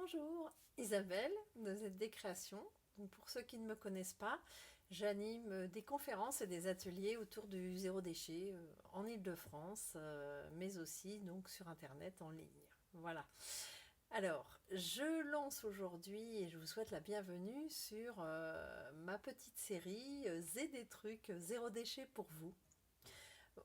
Bonjour, Isabelle de ZD Création. Donc, pour ceux qui ne me connaissent pas, j'anime des conférences et des ateliers autour du zéro déchet en Île-de-France, mais aussi donc sur Internet en ligne. Voilà. Alors, je lance aujourd'hui et je vous souhaite la bienvenue sur ma petite série ZD Trucs zéro déchet pour vous.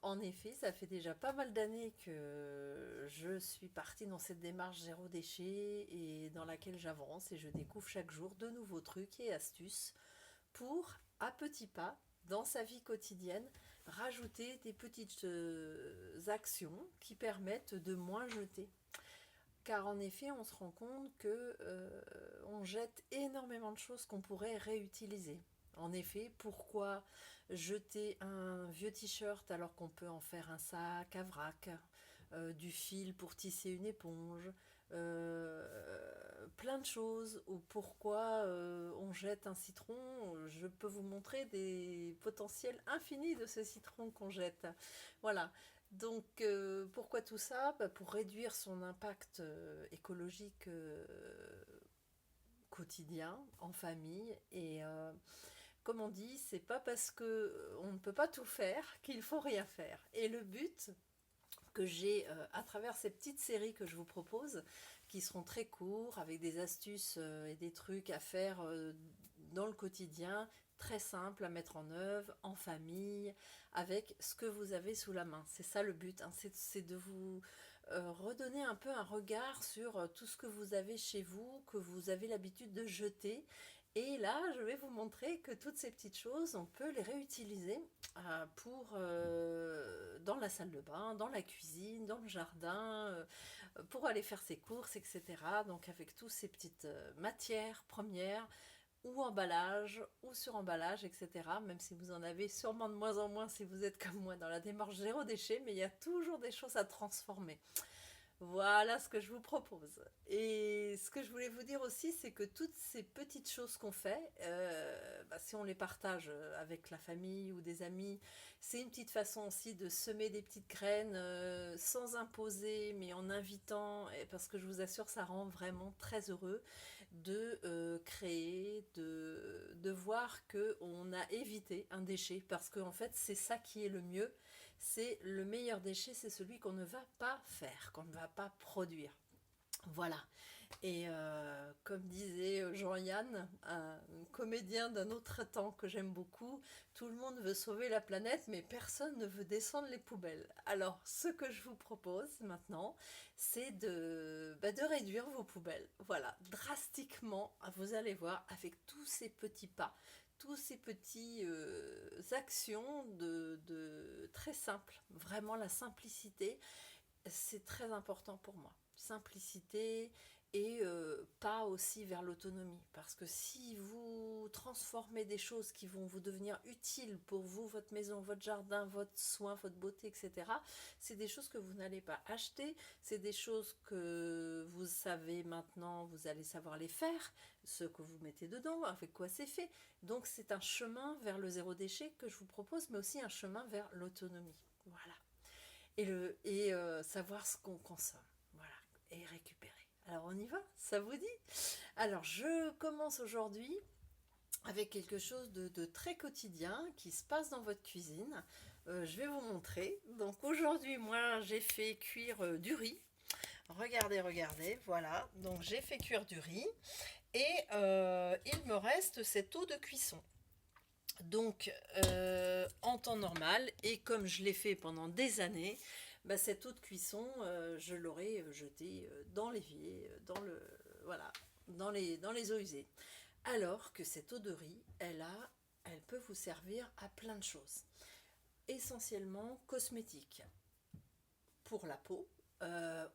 En effet, ça fait déjà pas mal d'années que je suis partie dans cette démarche zéro déchet et dans laquelle j'avance et je découvre chaque jour de nouveaux trucs et astuces pour, à petits pas, dans sa vie quotidienne, rajouter des petites actions qui permettent de moins jeter. Car en effet, on se rend compte que on jette énormément de choses qu'on pourrait réutiliser. En effet, pourquoi jeter un vieux t-shirt alors qu'on peut en faire un sac à vrac, du fil pour tisser une éponge, plein de choses. Ou pourquoi on jette un citron. Je peux vous montrer des potentiels infinis de ce citron qu'on jette. Voilà. Donc, pourquoi tout ça? Pour réduire son impact écologique quotidien, en famille. Et comme on dit, c'est pas parce que on ne peut pas tout faire qu'il faut rien faire. Et le but que j'ai à travers ces petites séries que je vous propose, qui seront très courts, avec des astuces et des trucs à faire dans le quotidien, très simple à mettre en œuvre, en famille, avec ce que vous avez sous la main. C'est ça le but, hein, c'est de vous redonner un peu un regard sur tout ce que vous avez chez vous, que vous avez l'habitude de jeter. Et là, je vais vous montrer que toutes ces petites choses, on peut les réutiliser pour dans la salle de bain, dans la cuisine, dans le jardin, pour aller faire ses courses, etc. Donc avec toutes ces petites matières premières, ou emballage, ou sur emballage, etc. Même si vous en avez sûrement de moins en moins si vous êtes comme moi dans la démarche zéro déchet, mais il y a toujours des choses à transformer. Voilà ce que je vous propose. Et ce que je voulais vous dire aussi, c'est que toutes ces petites choses qu'on fait, si on les partage avec la famille ou des amis, c'est une petite façon aussi de semer des petites graines sans imposer, mais en invitant, parce que je vous assure, ça rend vraiment très heureux de créer, de voir qu'on a évité un déchet, parce qu'en fait, c'est ça qui est le mieux. C'est le meilleur déchet, c'est celui qu'on ne va pas faire, qu'on ne va pas produire. Voilà. Et comme disait Jean-Yann, un comédien d'un autre temps que j'aime beaucoup, tout le monde veut sauver la planète, mais personne ne veut descendre les poubelles. Alors, ce que je vous propose maintenant, c'est de réduire vos poubelles. Voilà, drastiquement, vous allez voir, avec tous ces petits pas, tous ces petits actions très simples. Vraiment, la simplicité, c'est très important pour moi. Simplicité et pas aussi vers l'autonomie. Parce que si vous transformez des choses qui vont vous devenir utiles pour vous, votre maison, votre jardin, votre soin, votre beauté, etc., c'est des choses que vous n'allez pas acheter, c'est des choses que vous savez maintenant, vous allez savoir les faire, ce que vous mettez dedans, avec quoi c'est fait. Donc c'est un chemin vers le zéro déchet que je vous propose, mais aussi un chemin vers l'autonomie. Voilà et savoir ce qu'on consomme. Voilà, et récupérer. Alors on y va, ça vous dit? Alors je commence aujourd'hui avec quelque chose de très quotidien qui se passe dans votre cuisine. Je vais vous montrer. Donc aujourd'hui, moi, j'ai fait cuire du riz. Regardez, regardez, voilà. Donc j'ai fait cuire du riz et il me reste cette eau de cuisson. Donc, en temps normal, et comme je l'ai fait pendant des années, cette eau de cuisson, je l'aurais jetée dans l'évier, voilà, dans les eaux usées. Alors que cette eau de riz, elle peut vous servir à plein de choses. Essentiellement cosmétiques. Pour la peau,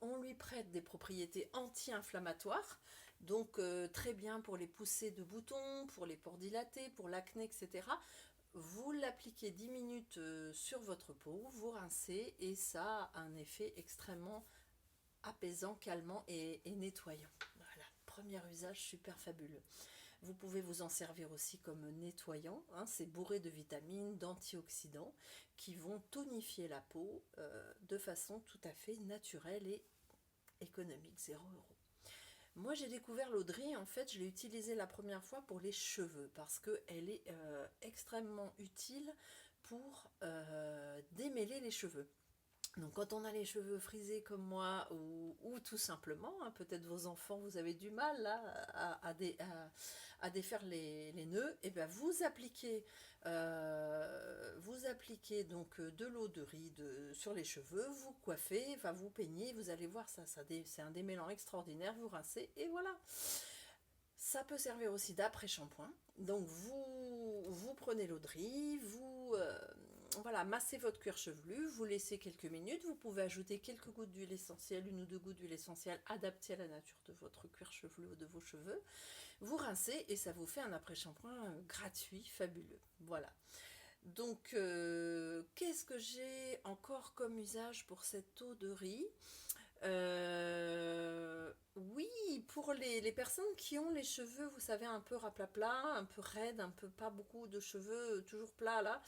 on lui prête des propriétés anti-inflammatoires, donc très bien pour les poussées de boutons, pour les pores dilatés, pour l'acné, etc. Vous l'appliquez 10 minutes sur votre peau, vous rincez et ça a un effet extrêmement apaisant, calmant et nettoyant. Voilà, premier usage super fabuleux. Vous pouvez vous en servir aussi comme nettoyant, hein, c'est bourré de vitamines, d'antioxydants qui vont tonifier la peau de façon tout à fait naturelle et économique, 0 €. Moi, j'ai découvert l'eau de riz, en fait, je l'ai utilisée la première fois pour les cheveux parce qu'elle est extrêmement utile pour démêler les cheveux. Donc quand on a les cheveux frisés comme moi, ou tout simplement, hein, peut-être vos enfants, vous avez du mal là, à défaire les nœuds, et bien vous appliquez donc de l'eau de riz sur les cheveux, vous coiffez, enfin vous peignez, vous allez voir c'est un démêlant extraordinaire, vous rincez et voilà. Ça peut servir aussi d'après-shampoing. Donc vous prenez l'eau de riz, voilà, massez votre cuir chevelu, vous laissez quelques minutes, vous pouvez ajouter quelques gouttes d'huile essentielle, 1 ou 2 gouttes d'huile essentielle adaptée à la nature de votre cuir chevelu ou de vos cheveux. Vous rincez et ça vous fait un après-shampoing gratuit, fabuleux. Voilà. Donc, qu'est-ce que j'ai encore comme usage pour cette eau de riz? Oui, pour les personnes qui ont les cheveux, vous savez, un peu raplapla, un peu raides, un peu pas beaucoup de cheveux, toujours plats là.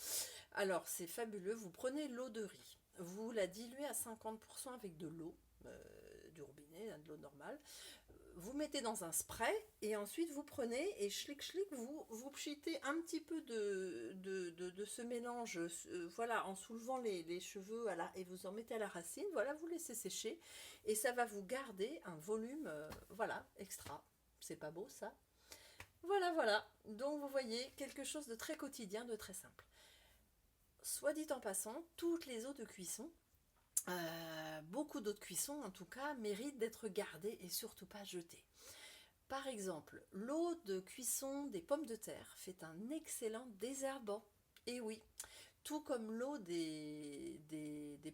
Alors, c'est fabuleux. Vous prenez l'eau de riz, vous la diluez à 50% avec de l'eau, du robinet, hein, de l'eau normale. Vous mettez dans un spray et ensuite vous prenez et schlick schlick, vous pchitez un petit peu de ce mélange, voilà, en soulevant les cheveux et vous en mettez à la racine, voilà, vous laissez sécher et ça va vous garder un volume, voilà, extra. C'est pas beau ça? Voilà, voilà. Donc vous voyez, quelque chose de très quotidien, de très simple. Soit dit en passant, toutes les eaux de cuisson, beaucoup d'eau de cuisson en tout cas, méritent d'être gardées et surtout pas jetées. Par exemple, l'eau de cuisson des pommes de terre fait un excellent désherbant. Et oui, tout comme l'eau des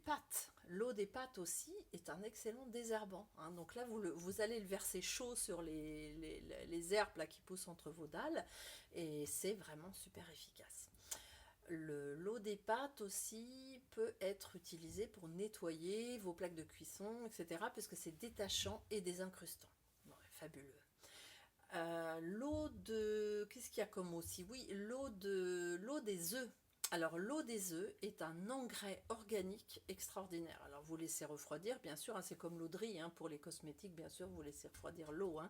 pâtes. L'eau des pâtes aussi est un excellent désherbant, hein. Donc là, vous allez le verser chaud sur les herbes là, qui poussent entre vos dalles et c'est vraiment super efficace. L'eau des pâtes aussi peut être utilisée pour nettoyer vos plaques de cuisson, etc. parce que c'est détachant et désincrustant. Ouais, fabuleux. L'eau de... Qu'est-ce qu'il y a comme eau aussi? Oui, l'eau des œufs. Alors l'eau des œufs est un engrais organique extraordinaire. Alors vous laissez refroidir, bien sûr, hein, c'est comme l'eau de riz, hein, pour les cosmétiques, bien sûr, vous laissez refroidir l'eau, hein.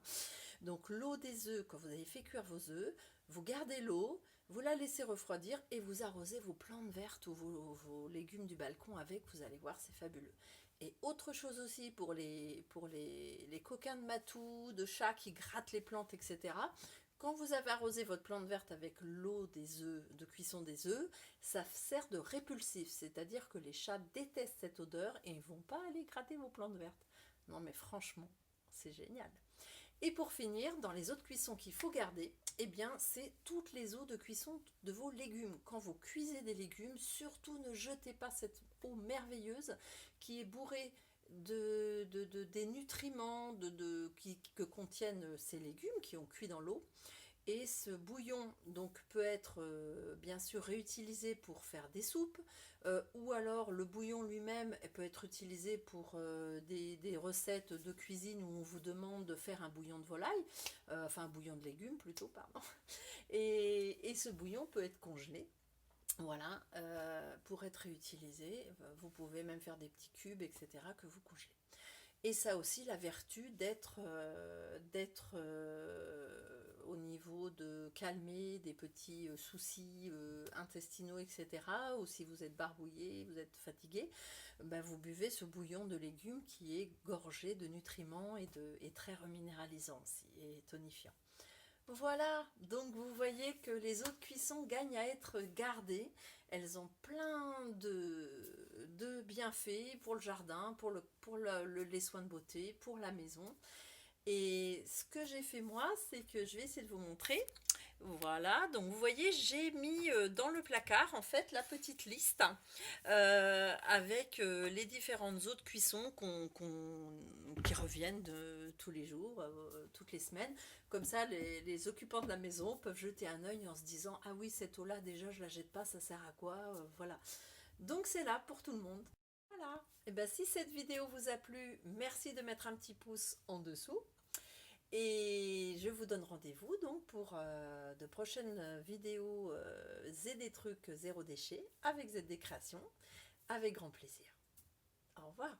Donc l'eau des œufs, quand vous avez fait cuire vos œufs, vous gardez l'eau, vous la laissez refroidir et vous arrosez vos plantes vertes ou vos légumes du balcon avec, vous allez voir, c'est fabuleux. Et autre chose aussi pour les coquins de matou, de chats qui grattent les plantes, etc. Quand vous avez arrosé votre plante verte avec l'eau des œufs, de cuisson des œufs, ça sert de répulsif, c'est-à-dire que les chats détestent cette odeur et ne vont pas aller gratter vos plantes vertes. Non mais franchement, c'est génial. Et pour finir, dans les eaux de cuisson qu'il faut garder, eh bien, c'est toutes les eaux de cuisson de vos légumes. Quand vous cuisez des légumes, surtout ne jetez pas cette eau merveilleuse qui est bourrée des nutriments que contiennent ces légumes qui ont cuit dans l'eau. Et ce bouillon donc peut être bien sûr réutilisé pour faire des soupes, ou alors le bouillon lui-même peut être utilisé pour des recettes de cuisine où on vous demande de faire un bouillon de volaille, enfin un bouillon de légumes plutôt, pardon. Et ce bouillon peut être congelé. Voilà, pour être réutilisé, vous pouvez même faire des petits cubes, etc., que vous congelez. Et ça a aussi la vertu au niveau de calmer des petits soucis intestinaux, etc. Ou si vous êtes barbouillé, vous êtes fatigué, ben vous buvez ce bouillon de légumes qui est gorgé de nutriments et très reminéralisant aussi, et tonifiant. Voilà, donc vous voyez que les eaux de cuisson gagnent à être gardées. Elles ont plein de bienfaits pour le jardin, les soins de beauté, pour la maison. Et ce que j'ai fait moi, c'est que je vais essayer de vous montrer. Voilà, donc vous voyez, j'ai mis dans le placard en fait la petite liste avec les différentes eaux de cuisson qui reviennent tous les jours, toutes les semaines. Comme ça, les occupants de la maison peuvent jeter un œil en se disant ah oui, cette eau-là déjà je la jette pas, ça sert à quoi, voilà. Donc c'est là pour tout le monde. Voilà. Et bien si cette vidéo vous a plu, merci de mettre un petit pouce en dessous. Et je vous donne rendez-vous donc pour de prochaines vidéos ZD Trucs zéro déchet avec ZD Création, avec grand plaisir. Au revoir.